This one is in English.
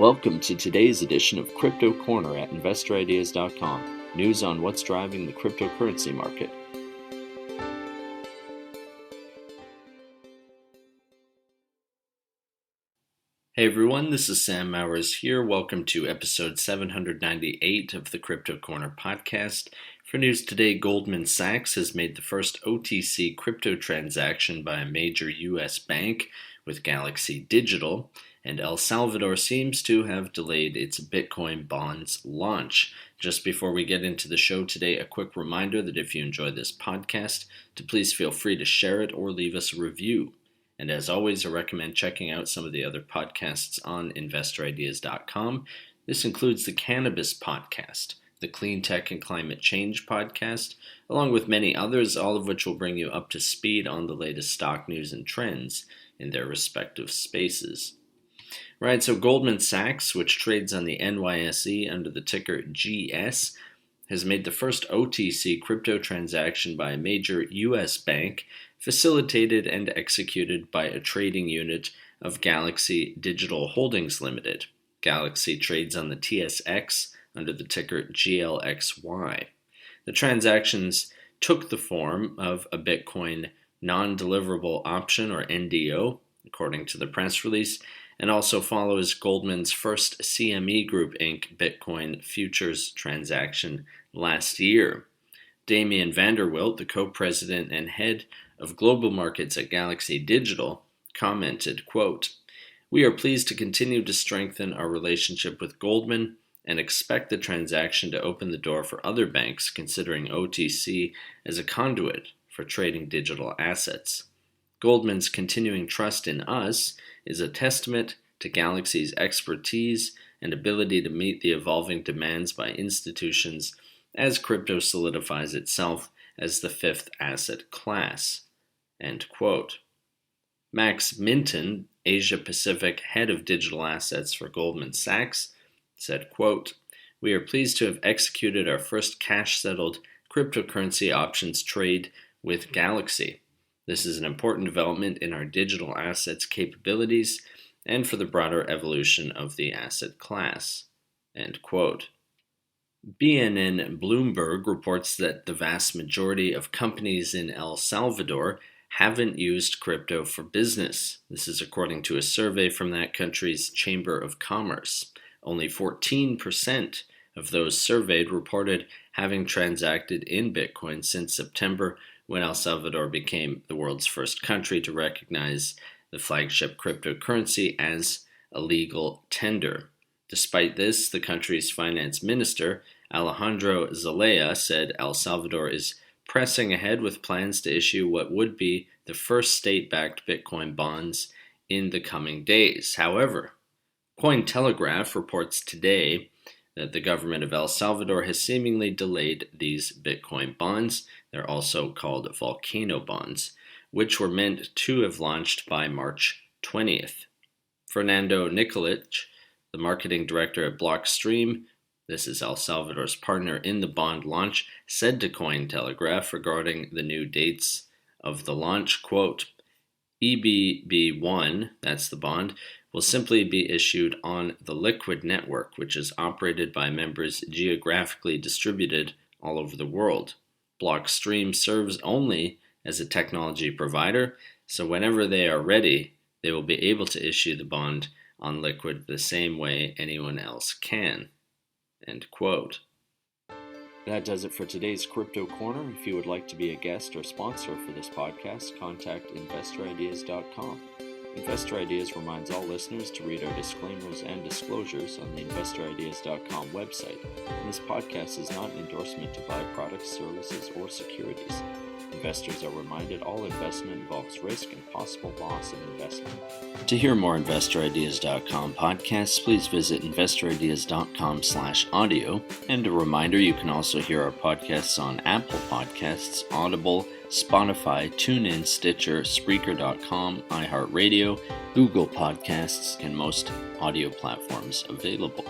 Welcome to today's edition of Crypto Corner at InvestorIdeas.com. News on what's driving the cryptocurrency market. Hey everyone, this is Sam Mowers here. Welcome to episode 798 of the Crypto Corner podcast. For news today, Goldman Sachs has made the first OTC crypto transaction by a major U.S. bank with GLXY Digital, and El Salvador seems to have delayed its Bitcoin bonds launch. Just before we get into the show today, a quick reminder that if you enjoy this podcast, to please feel free to share it or leave us a review. And as always, I recommend checking out some of the other podcasts on InvestorIdeas.com. This includes the Cannabis Podcast, the Clean Tech and Climate Change Podcast, along with many others, all of which will bring you up to speed on the latest stock news and trends in their respective spaces. Right, so Goldman Sachs, which trades on the NYSE under the ticker GS, has made the first OTC crypto transaction by a major U.S. bank, facilitated and executed by a trading unit of GLXY Digital Holdings Limited. GLXY trades on the TSX under the ticker GLXY. The transactions took the form of a Bitcoin non-deliverable option, or NDO, according to the press release, and also follows Goldman's first CME Group Inc. Bitcoin futures transaction last year. Damian Vanderwilt, the co-president and head of global markets at GLXY Digital, commented, quote, "We are pleased to continue to strengthen our relationship with Goldman and expect the transaction to open the door for other banks considering OTC as a conduit for trading digital assets. Goldman's continuing trust in us is a testament to GLXY's expertise and ability to meet the evolving demands by institutions as crypto solidifies itself as the fifth asset class." End quote. Max Minton, Asia Pacific head of digital assets for Goldman Sachs, said, quote, "We are pleased to have executed our first cash-settled cryptocurrency options trade with GLXY. This is an important development in our digital assets capabilities and for the broader evolution of the asset class." End quote. BNN Bloomberg reports that the vast majority of companies in El Salvador haven't used crypto for business. This is according to a survey from that country's Chamber of Commerce. Only 14% of those surveyed reported having transacted in Bitcoin since September, when El Salvador became the world's first country to recognize the flagship cryptocurrency as a legal tender. Despite this, the country's finance minister, Alejandro Zelaya, said El Salvador is pressing ahead with plans to issue what would be the first state-backed Bitcoin bonds in the coming days. However, Cointelegraph reports today that the government of El Salvador has seemingly delayed these Bitcoin bonds. They're also called volcano bonds, which were meant to have launched by March 20th. Fernando Nikolic, the marketing director at Blockstream, this is El Salvador's partner in the bond launch, said to Cointelegraph regarding the new dates of the launch, quote, "EBB1, that's the bond, will simply be issued on the Liquid network, which is operated by members geographically distributed all over the world. Blockstream serves only as a technology provider, so whenever they are ready, they will be able to issue the bond on Liquid the same way anyone else can." End quote. That does it for today's Crypto Corner. If you would like to be a guest or sponsor for this podcast, contact InvestorIdeas.com. Investor Ideas reminds all listeners to read our disclaimers and disclosures on the InvestorIdeas.com website, and this podcast is not an endorsement to buy products, services, or securities. Investors are reminded all investment involves risk and possible loss of investment. To hear more InvestorIdeas.com podcasts, please visit InvestorIdeas.com/audio. And a reminder, you can also hear our podcasts on Apple Podcasts, Audible, Spotify, TuneIn, Stitcher, Spreaker.com, iHeartRadio, Google Podcasts, and most audio platforms available.